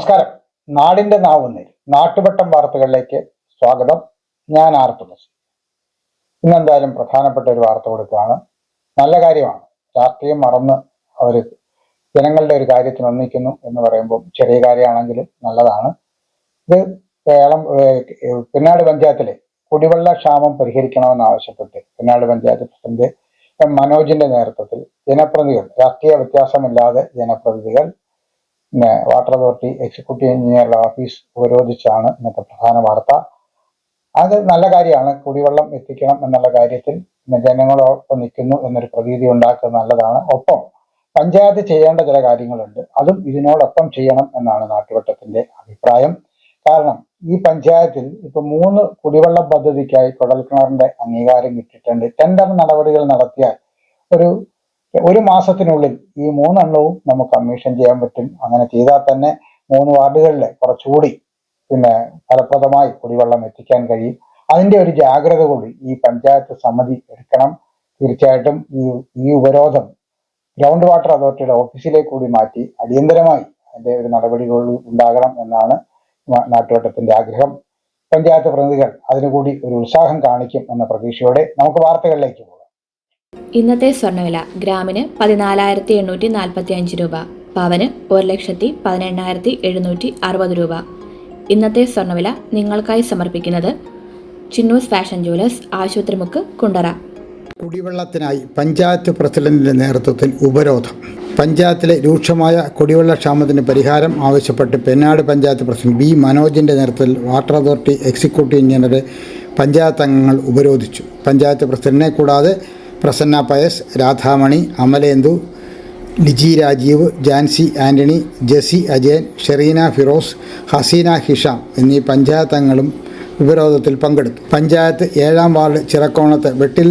നമസ്കാരം. നാടിന്റെ നാവുന്നേൽ നാട്ടുവട്ടം വാർത്തകളിലേക്ക് സ്വാഗതം. ഞാൻ ആർ തുളസി. ഇന്നെന്തായാലും പ്രധാനപ്പെട്ട ഒരു വാർത്ത കൊടുക്കുകയാണ്. നല്ല കാര്യമാണ്. രാഷ്ട്രീയം മറന്ന് അവർ ജനങ്ങളുടെ ഒരു കാര്യത്തിന് ഒന്നിക്കുന്നു എന്ന് പറയുമ്പോൾ ചെറിയ കാര്യമാണെങ്കിലും നല്ലതാണ്. ഇത് പിന്നാട് പഞ്ചായത്തിലെ കുടിവെള്ള ക്ഷാമം പരിഹരിക്കണമെന്നാവശ്യപ്പെട്ട് പിന്നാട് പഞ്ചായത്ത് പ്രസിഡന്റ് മനോജിന്റെ നേതൃത്വത്തിൽ ജനപ്രതിനിധികൾ, രാഷ്ട്രീയ വ്യത്യാസമില്ലാതെ ജനപ്രതിനിധികൾ വാട്ടർ അതോറിറ്റി എക്സിക്യൂട്ടീവ് എഞ്ചിനീയറുടെ ഓഫീസ് ഉപരോധിച്ചാണ് ഇന്നത്തെ പ്രധാന വാർത്ത. അത് നല്ല കാര്യമാണ്. കുടിവെള്ളം എത്തിക്കണം എന്നുള്ള കാര്യത്തിൽ ജനങ്ങളോടൊപ്പം നിൽക്കുന്നു എന്നൊരു പ്രതീതി ഉണ്ടാക്കുന്നത് നല്ലതാണ്. ഒപ്പം പഞ്ചായത്ത് ചെയ്യേണ്ട ചില കാര്യങ്ങളുണ്ട്, അതും ഇതിനോടൊപ്പം ചെയ്യണം എന്നാണ് നാട്ടുവട്ടത്തിന്റെ അഭിപ്രായം. കാരണം ഈ പഞ്ചായത്തിൽ ഇപ്പൊ 3 കുടിവെള്ള പദ്ധതിക്കായി കുഴൽക്കിണറിന്റെ അംഗീകാരം കിട്ടിയിട്ടുണ്ട്. ടെൻഡർ നടപടികൾ നടത്തിയാൽ ഒരു മാസത്തിനുള്ളിൽ ഈ 3 എണ്ണവും നമുക്ക് കമ്മീഷൻ ചെയ്യാൻ പറ്റും. അങ്ങനെ ചെയ്താൽ തന്നെ 3 വാർഡുകളിൽ കുറച്ചുകൂടി ഫലപ്രദമായി കുടിവെള്ളം എത്തിക്കാൻ കഴിയും. അതിന്റെ ഒരു ജാഗ്രത കൂടി ഈ പഞ്ചായത്ത് സമിതി എടുക്കണം. തീർച്ചയായിട്ടും ഈ ഉപരോധം ഗ്രൗണ്ട് വാട്ടർ അതോറിറ്റിയുടെ ഓഫീസിലേക്ക് കൂടി മാറ്റി അടിയന്തരമായി അതിന്റെ ഒരു നടപടികൾ ഉണ്ടാകണം എന്നാണ് നാട്ടുവട്ടത്തിന്റെ ആഗ്രഹം. പഞ്ചായത്ത് പ്രതിനിധികൾ അതിനുകൂടി ഒരു ഉത്സാഹം കാണിക്കും എന്ന പ്രതീക്ഷയോടെ നമുക്ക് വാർത്തകളിലേക്ക് പോകാം. ഇന്നത്തെ സ്വർണ്ണവില ഗ്രാമിന് 14,845 രൂപ, പവന് 1,18,760 രൂപ. ഇന്നത്തെ സ്വർണ്ണവില നിങ്ങൾക്കായി സമർപ്പിക്കുന്നത് ചിന്നൂസ് ഫാഷൻ ജുവലേഴ്സ്, ആശുപത്രിമുക്ക്, കുണ്ടറ. കുടിവെള്ളത്തിനായി പഞ്ചായത്ത് പ്രസിഡന്റിന്റെ നേതൃത്വത്തിൽ ഉപരോധം. പഞ്ചായത്തിലെ രൂക്ഷമായ കുടിവെള്ള ക്ഷാമത്തിന് പരിഹാരം ആവശ്യപ്പെട്ട് പെന്നാട് പഞ്ചായത്ത് പ്രസിഡന്റ് ബി മനോജിന്റെ നേതൃത്വത്തിൽ വാട്ടർ അതോറിറ്റി എക്സിക്യൂട്ടീവ് എഞ്ചിനീയറുടെ പഞ്ചായത്ത് അംഗങ്ങൾ ഉപരോധിച്ചു. പഞ്ചായത്ത് പ്രസിഡന്റിനെ കൂടാതെ പ്രസന്ന പയസ്, രാധാമണി, അമലേന്ദു, ലിജി രാജീവ്, ജാൻസി ആന്റണി, ജെസി അജയൻ, ഷെറീന ഫിറോസ്, ഹസീന ഹിഷാം എന്നീ പഞ്ചായത്ത് അംഗങ്ങളും ഉപരോധത്തിൽ പങ്കെടുത്തു. പഞ്ചായത്ത് 7-ാം വാർഡ് ചിറക്കോണത്ത് വെട്ടിൽ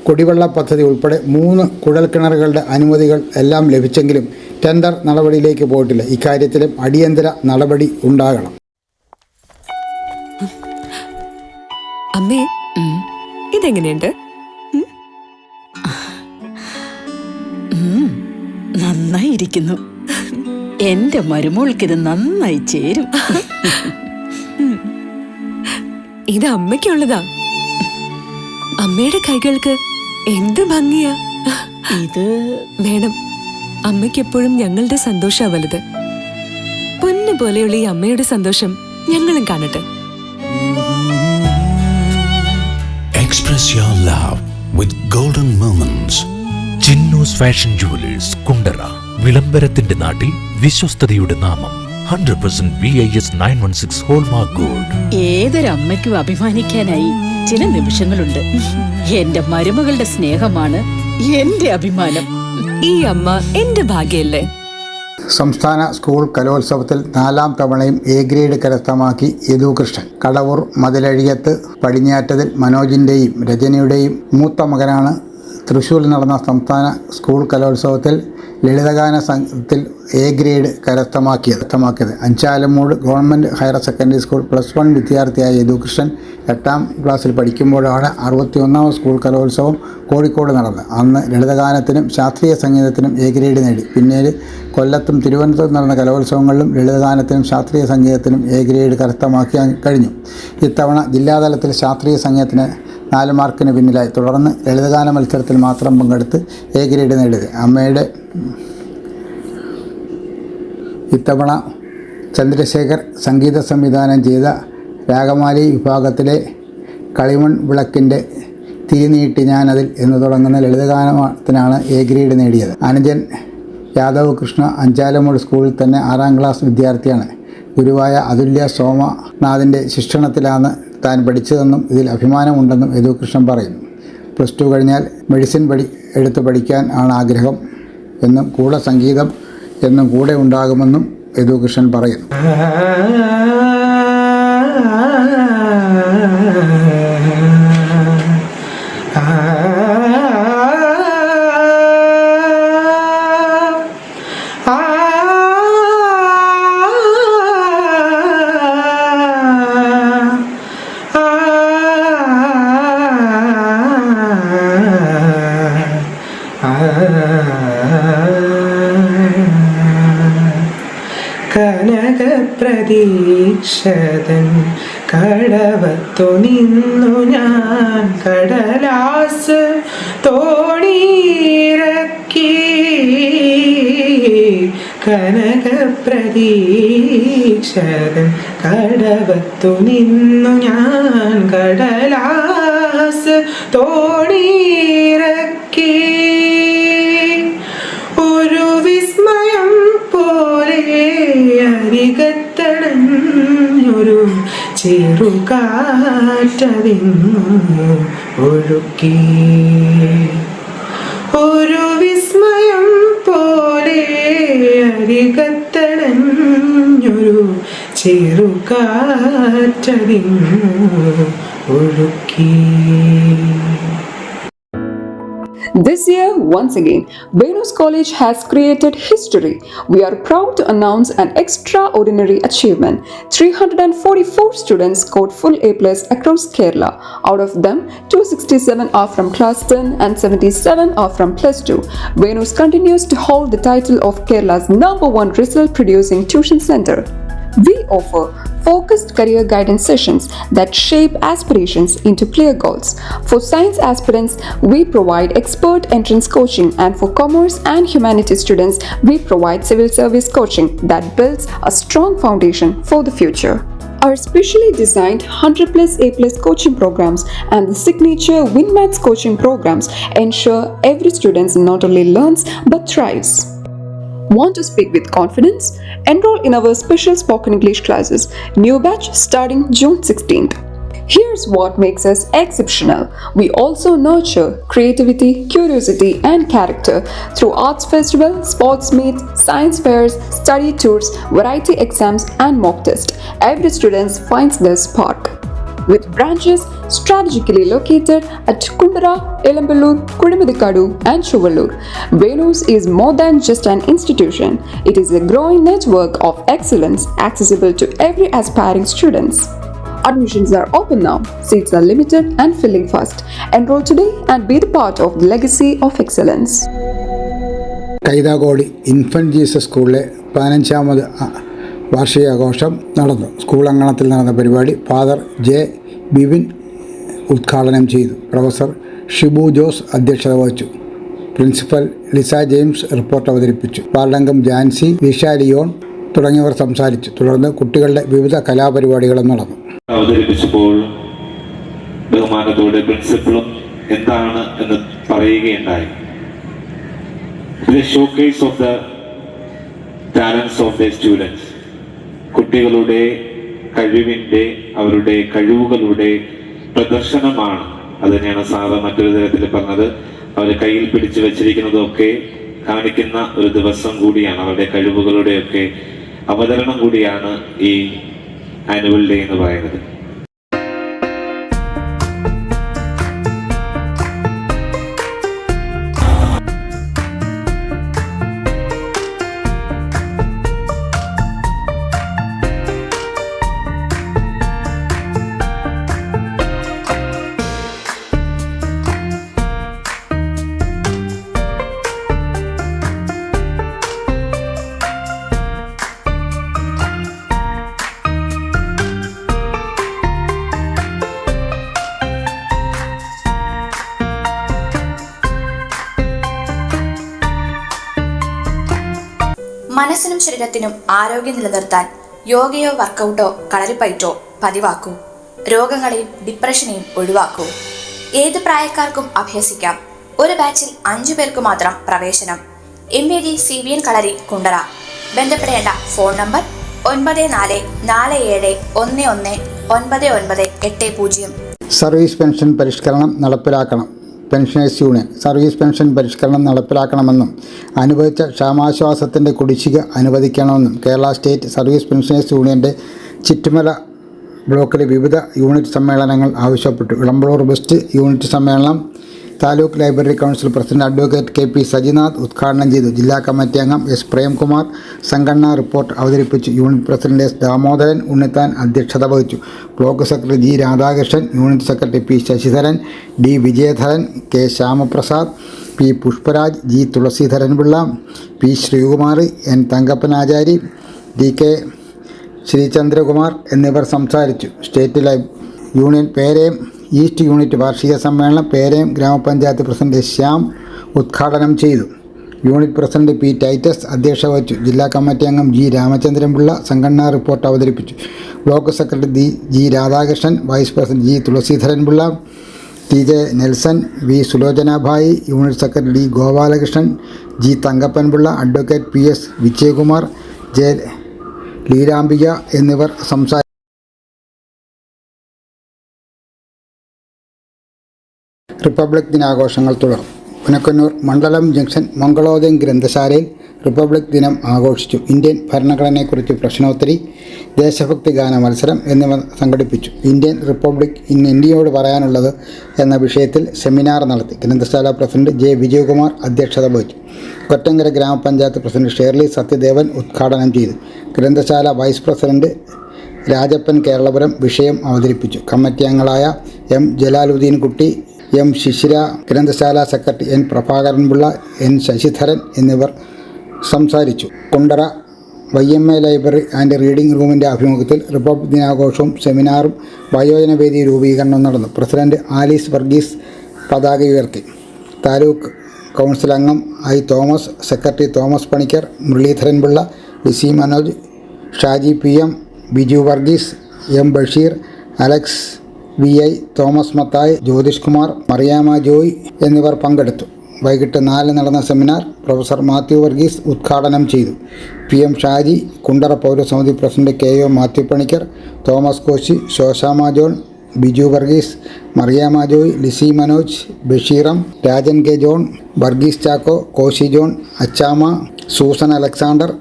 കുടിവെള്ള പദ്ധതി ഉൾപ്പെടെ 3 കുഴൽക്കിണറുകളുടെ അനുമതികൾ എല്ലാം ലഭിച്ചെങ്കിലും ടെൻഡർ നടപടിയിലേക്ക് പോയിട്ടില്ല. ഇക്കാര്യത്തിലും അടിയന്തര നടപടി ഉണ്ടാകണം. അമ്മേ, ഇതെങ്ങനെയുണ്ട്? നന്നായിരിക്കുന്നു. എന്റെ മരുമോൾക്കിത് നന്നായി ചേരും. ഇത് അമ്മയ്ക്കുള്ളതാ. അമ്മയുടെ കൈകൾക്ക് എന്ത് ഭംഗിയാ. ഇത് വേണം. അമ്മയ്ക്ക് എപ്പോഴും ഞങ്ങളുടെ സന്തോഷാ വലുത്. പൊന്നു പോലെയുള്ള ഈ അമ്മയുടെ സന്തോഷം ഞങ്ങളും കാണട്ടെ. Express your love with golden moments. Chinnus fashion jewellers, Kundara. വിളംബരത്തിന്റെ നാട്ടിൽ വിശ്വസ്തതയുടെ നാമം. 100% BIS 916 ഹോൾമാർക്ക് ഗോൾഡ്. ഏതൊരമ്മയ്ക്കും അഭിമാനിക്കാനായി ചില നിമിഷങ്ങളുണ്ട്. എന്റെ മരുമകളുടെ സ്നേഹമാണ് എന്റെ അഭിമാനം. ഈ അമ്മ എന്റെ ഭാഗ്യല്ലേ. സംസ്ഥാന സ്കൂൾ കലോത്സവത്തിൽ 4ാം തവണയും എ ഗ്രേഡ് കരസ്ഥമാക്കി യദുകൃഷ്ണൻ. കടവൂർ മതിലഴിയത്ത് പടിഞ്ഞാറ്റതിൽ മനോജിന്റെയും രജനിയുടെയും മൂത്ത മകനാണ് തൃശ്ശൂരിൽ നടന്ന സംസ്ഥാന സ്കൂൾ കലോത്സവത്തിൽ ലളിതഗാന സംഘത്തിൽ എ ഗ്രേഡ് കരസ്ഥമാക്കിയത്. Anchalumoodu government higher secondary school +1 വിദ്യാർത്ഥിയായ യദുകൃഷ്ണൻ 8ാം ക്ലാസ്സിൽ പഠിക്കുമ്പോഴാണ് 61ാം സ്കൂൾ കലോത്സവം കോഴിക്കോട് നടന്നത്. അന്ന് ലളിതഗാനത്തിനും ശാസ്ത്രീയ സംഗീതത്തിനും എ ഗ്രേഡ് നേടി. പിന്നീട് കൊല്ലത്തും തിരുവനന്തപുരത്തും നടന്ന കലോത്സവങ്ങളിലും ലളിതഗാനത്തിനും ശാസ്ത്രീയ സംഗീതത്തിനും എ ഗ്രേഡ് കരസ്ഥമാക്കാൻ കഴിഞ്ഞു. ഇത്തവണ ജില്ലാതലത്തിൽ ശാസ്ത്രീയ സംഗീതത്തിന് 4 മാർക്കിന് പിന്നിലായി. തുടർന്ന് ലളിതഗാന മത്സരത്തിൽ മാത്രം പങ്കെടുത്ത് എ ഗ്രേഡ് നേടിയത്. അമ്മയുടെ ഇത്തവണ ചന്ദ്രശേഖർ സംഗീത സംവിധാനം ചെയ്ത രാഗമാലി വിഭാഗത്തിലെ കളിമൺ വിളക്കിൻ്റെ തിരിനീട്ടി ഞാനതിൽ എന്ന് തുടങ്ങുന്ന ലളിതഗാനത്തിനാണ് എ ഗ്രേഡ് നേടിയത്. അനുജൻ യാദവ് കൃഷ്ണ അഞ്ചാലമൂട് സ്കൂളിൽ തന്നെ 6ാം ക്ലാസ് വിദ്യാർത്ഥിയാണ്. ഗുരുവായ അതുല്യ സോമനാഥിൻ്റെ ശിക്ഷണത്തിലാണ് താൻ പഠിച്ചതെന്നും ഇതിൽ അഭിമാനമുണ്ടെന്നും യദുകൃഷ്ണൻ പറയുന്നു. +2 കഴിഞ്ഞാൽ മെഡിസിൻ എടുത്ത് പഠിക്കാൻ ആണ് ആഗ്രഹം എന്നും കൂടെ സംഗീതം എന്നും കൂടെ ഉണ്ടാകുമെന്നും യദുകൃഷ്ണൻ പറയുന്നു. കനകപ്രഭ പ്രതീക്ഷതൻ കടവത്തു നിന്നു ഞാൻ കടലാസ് തോണിയിറക്കി കനകപ്രതീക്ഷതൻ കടവത്തു നിന്നു ഞാൻ കടലാസ് തോണിയിറക്കി ഒരു വിസ്മയം പോലെ അരികത്തടഞ്ഞൊരു ചെറുകാറ്റതിന്നു ഒഴുക്കി ഒരു വിസ്മയം പോലെ അരികത്തടഞ്ഞൊരു ചെറുകാറ്റതിന്നു ഒഴുക്കി. This year, once again, Venus College has created history. We are proud to announce an extraordinary achievement. 344 students scored full A+ across Kerala. Out of them, 267 are from Class 10 and 77 are from Plus 2. Venus continues to hold the title of Kerala's #1 result-producing tuition center. We offer focused career guidance sessions that shape aspirations into clear goals. For science aspirants, we provide expert entrance coaching, and for commerce and humanities students, we provide civil service coaching that builds a strong foundation for the future. Our specially designed 100+ A+ coaching programs and the signature WinMaths coaching programs ensure every student not only learns but thrives. Want to speak with confidence? Enroll in our special spoken English classes. New batch starting June 16th. Here's what makes us exceptional. We also nurture creativity, curiosity, and character through arts festival, sports meets, science fairs, study tours, variety exams, and mock tests. Every student finds their spark. With branches strategically located at Kundara, Elamballur, Kudimuthikadu, and Chuvallur, Venus is more than just an institution. It is a growing network of excellence accessible to every aspiring students. Admissions are open now. Seats are limited and filling fast. Enroll today and be the part of the legacy of excellence. Kaithakodi infant Jesus സ്കൂളിലെ 15ാമത് വാർഷികാഘോഷം നടന്നു. School അങ്കണത്തിൽ നടന്ന പരിപാടി father J Bibin ഉദ്ഘാടനം ചെയ്തു. Professor Shibu Jose അധ്യക്ഷത വഹിച്ചു. പ്രിൻസിപ്പൽ ലിസ ജെയിംസ് റിപ്പോർട്ട് അവതരിപ്പിച്ചു. വാർഡംഗം ജാൻസി, വിഷ ലിയോൺ തുടങ്ങിയവർ സംസാരിച്ചു. തുടർന്ന് കുട്ടികളുടെ വിവിധ കലാപരിപാടികളും നടന്നു. അവതരിപ്പിച്ചപ്പോൾ ബഹുമാനത്തോടെ പ്രിൻസിപ്പളും എന്താണ് എന്ന് പറയുകയുണ്ടായി. Showcase of the talents of the students, കുട്ടികളുടെ കഴിവിൻ്റെ, അവരുടെ കഴിവുകളുടെ പ്രദർശനമാണ്. അത് തന്നെയാണ് സാറ് മറ്റൊരു തരത്തിൽ പറഞ്ഞത്. അവർ കയ്യിൽ പിടിച്ചു വച്ചിരിക്കുന്നതൊക്കെ കാണിക്കുന്ന ഒരു ദിവസം കൂടിയാണ്. അവരുടെ കഴിവുകളുടെയൊക്കെ അവതരണം കൂടിയാണ് ഈ ആനുവൽ ഡേ എന്ന് പറയുന്നത്. മനസ്സിനും ശരീരത്തിനും ആരോഗ്യം നിലനിർത്താൻ യോഗയോ വർക്കൗട്ടോ കളരിപ്പയറ്റോ പതിവാക്കൂ. രോഗങ്ങളെയും ഡിപ്രഷനെയും ഒഴിവാക്കൂ. ഏത് പ്രായക്കാർക്കും അഭ്യസിക്കാം. ഒരു ബാച്ചിൽ 5 പേർക്ക് മാത്രം പ്രവേശനം. MVG CBN കളരി കുണ്ടറ. ബന്ധപ്പെടേണ്ട ഫോൺ നമ്പർ 9447119980. സർവീസ് പെൻഷൻ പരിഷ്കരണം നടപ്പിലാക്കണം. പെൻഷനേഴ്സ് യൂണിയൻ സർവീസ് പെൻഷൻ പരിഷ്കരണം നടപ്പിലാക്കണമെന്നും അനുവദിച്ച ക്ഷാമാശ്വാസത്തിൻ്റെ കുടിശ്ശിക അനുവദിക്കണമെന്നും കേരള സ്റ്റേറ്റ് സർവീസ് പെൻഷനേഴ്സ് യൂണിയൻ്റെ ചിറ്റുമല ബ്ലോക്കിലെ വിവിധ യൂണിറ്റ് സമ്മേളനങ്ങൾ ആവശ്യപ്പെട്ടു. ഇളമ്പള്ളൂർ വെസ്റ്റ് യൂണിറ്റ് സമ്മേളനം taluk library council president advocate KP Sajinath ഉദ്ഘാടനം ചെയ്തു. ജില്ലാ കമ്മിറ്റി അംഗം S പ്രേംകുമാർ സംഘടനാ റിപ്പോർട്ട് അവതരിപ്പിച്ചു. Unit president S Damodaran Unnithan അധ്യക്ഷത വഹിച്ചു. Block secretary G Radhakrishnan, unit secretary P Sasidharan, D Vijayadharan, K Shyamaprasad, P Pushparaj, G Thulaseedharanpillai, P Sreekumar, N Thankappanachari, DK Sreechandrakumar എന്നിവർ സംസാരിച്ചു. State union Perayam east unit വാർഷിക സമ്മേളനം പേരയം ഗ്രാമപഞ്ചായത്ത് പ്രസിഡന്റ് ശ്യാം ഉദ്ഘാടനം ചെയ്തു. യൂണിറ്റ് പ്രസിഡന്റ് പി ടൈറ്റസ് അധ്യക്ഷത വഹിച്ചു. ജില്ലാ കമ്മിറ്റി അംഗം ജി രാമചന്ദ്രൻപിള്ള സംഘടനാ റിപ്പോർട്ട് അവതരിപ്പിച്ചു. Block secretary G Radhakrishnan, vice president G Thulaseedharan Pillai, T J Nelson, V Sulochanabhai, unit secretary D Gopalakrishnan, G Thankappan Pillai, advocate P S Vijayakumar, J Leelambika എന്നിവർ സംസാരിച്ചു. റിപ്പബ്ലിക് ദിനാഘോഷങ്ങൾ തുടർന്നു. പുനക്കന്നൂർ മണ്ഡലം ജംഗ്ഷൻ മംഗളോദയം ഗ്രന്ഥശാലയിൽ റിപ്പബ്ലിക് ദിനം ആഘോഷിച്ചു. ഇന്ത്യൻ ഭരണഘടനയെക്കുറിച്ച് പ്രശ്നോത്തരി, ദേശഭക്തി ഗാന മത്സരം എന്നിവ സംഘടിപ്പിച്ചു. ഇന്ത്യൻ റിപ്പബ്ലിക് ഇന്ന് ഇന്ത്യയോട് പറയാനുള്ളത് എന്ന വിഷയത്തിൽ സെമിനാർ നടത്തി. ഗ്രന്ഥശാല പ്രസിഡന്റ് ജെ വിജയകുമാർ അധ്യക്ഷത വഹിച്ചു. കൊറ്റങ്കര ഗ്രാമപഞ്ചായത്ത് പ്രസിഡന്റ് ഷേർലി സത്യദേവൻ ഉദ്ഘാടനം ചെയ്തു. ഗ്രന്ഥശാല വൈസ് പ്രസിഡന്റ് രാജപ്പൻ കേരളപുരം വിഷയം അവതരിപ്പിച്ചു. കമ്മിറ്റി അംഗങ്ങളായ എം ജലാലുദ്ദീൻ കുട്ടി, എം ശിശിര, ഗ്രന്ഥശാല secretary N Prabhakaran Pillai, N Sasidharan എന്നിവർ സംസാരിച്ചു. Kundara YMA library and reading റൂമിൻ്റെ ആഭിമുഖ്യത്തിൽ റിപ്പബ്ലിക് ദിനാഘോഷവും സെമിനാറും വയോജനവേദി രൂപീകരണവും നടന്നു. പ്രസിഡന്റ് ആലീസ് വർഗീസ് പതാക ഉയർത്തി. താലൂക്ക് കൗൺസിൽ അംഗം I Thomas, secretary Thomas Panicker, Muraleedharanpillai, Lissy Manoj, Shaji PM, Biju Varghese, M Basheer, Alex VI, Thomas Mathai, Jyothish Kumar, Mariyamma Joy എന്നിവർ പങ്കെടുത്തു. വൈകിട്ട് 4 നടന്ന സെമിനാർ പ്രൊഫസർ മാത്യു വർഗീസ് ഉദ്ഘാടനം ചെയ്തു. PM ഷാജി, കുണ്ടറ പൗരസമിതി president KO Mathew Panicker, Thomas Koshy, Sosamma John, Biju Varghese, Mariamma Joy, Lissy Manoj, ബഷീറം, Rajan K John, Varghese Chacko, Koshy John, Achamma, Susan Alexander,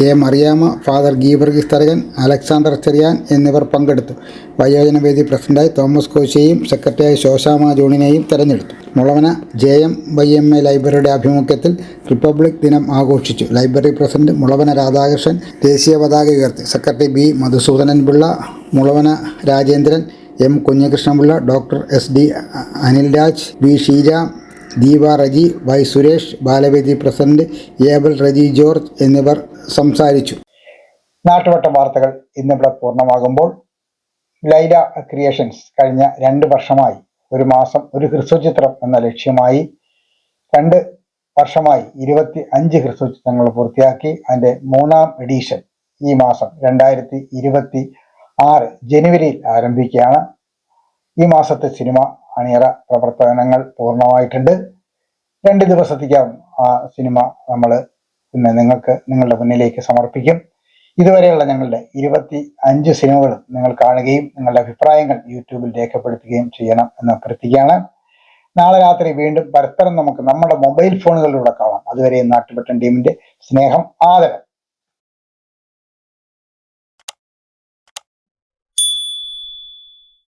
A Mariamma, father Geevarghese Tharakan, Alexander Cherian എന്നിവർ പങ്കെടുത്തു. വയോജനവേദി പ്രസിഡന്റായി തോമസ് കോശിയെയും സെക്രട്ടറിയായി ശോശാമ ജോണിനെയും തെരഞ്ഞെടുത്തു. മുളവന JMYMA ലൈബ്രറിയുടെ ആഭിമുഖ്യത്തിൽ റിപ്പബ്ലിക് ദിനം ആഘോഷിച്ചു. ലൈബ്രറി പ്രസിഡന്റ് മുളവന രാധാകൃഷ്ണൻ ദേശീയ പതാക ഉയർത്തി. Secretary B Madhusoodanan Pillai, Mulavana Rajendran, M Kunjikrishnapillai, doctor SD Anilraj, V Sheeja, Deepa Reji, Y Suresh, ബാലവേദി പ്രസിഡന്റ് ഏബൽ റജി ജോർജ് എന്നിവർ സംസാരിച്ചു. നാട്ടുവട്ടം വാർത്തകൾ ഇന്നിവിടെ പൂർണ്ണമാകുമ്പോൾ ലൈല ക്രിയേഷൻസ് കഴിഞ്ഞ 2 വർഷമായി ഒരു മാസം ഒരു ഹ്രസ്വചിത്രം എന്ന ലക്ഷ്യമായി 2 വർഷമായി 25 ഹ്രസ്വചിത്രങ്ങൾ പൂർത്തിയാക്കി. അതിൻ്റെ 3ാം എഡിഷൻ ഈ മാസം 2026 ജനുവരിയിൽ ആരംഭിക്കുകയാണ്. ഈ മാസത്തെ സിനിമ അണിയറ പ്രവർത്തനങ്ങൾ പൂർണ്ണമായിട്ടുണ്ട്. 2 ദിവസത്തേക്കകം ആ സിനിമ നമ്മൾ പിന്നെ നിങ്ങളുടെ മുന്നിലേക്ക് സമർപ്പിക്കും. ഇതുവരെയുള്ള ഞങ്ങളുടെ 25 സിനിമകളും നിങ്ങൾ കാണുകയും നിങ്ങളുടെ അഭിപ്രായങ്ങൾ യൂട്യൂബിൽ രേഖപ്പെടുത്തുകയും ചെയ്യണം എന്ന് അഭ്യർത്ഥിക്കുകയാണ്. നാളെ രാത്രി വീണ്ടും പരസ്പരം നമുക്ക് നമ്മുടെ മൊബൈൽ ഫോണുകളിലൂടെ കാണാം. അതുവരെ നാട്ടുവട്ടം ടീമിന്റെ സ്നേഹം, ആദരം.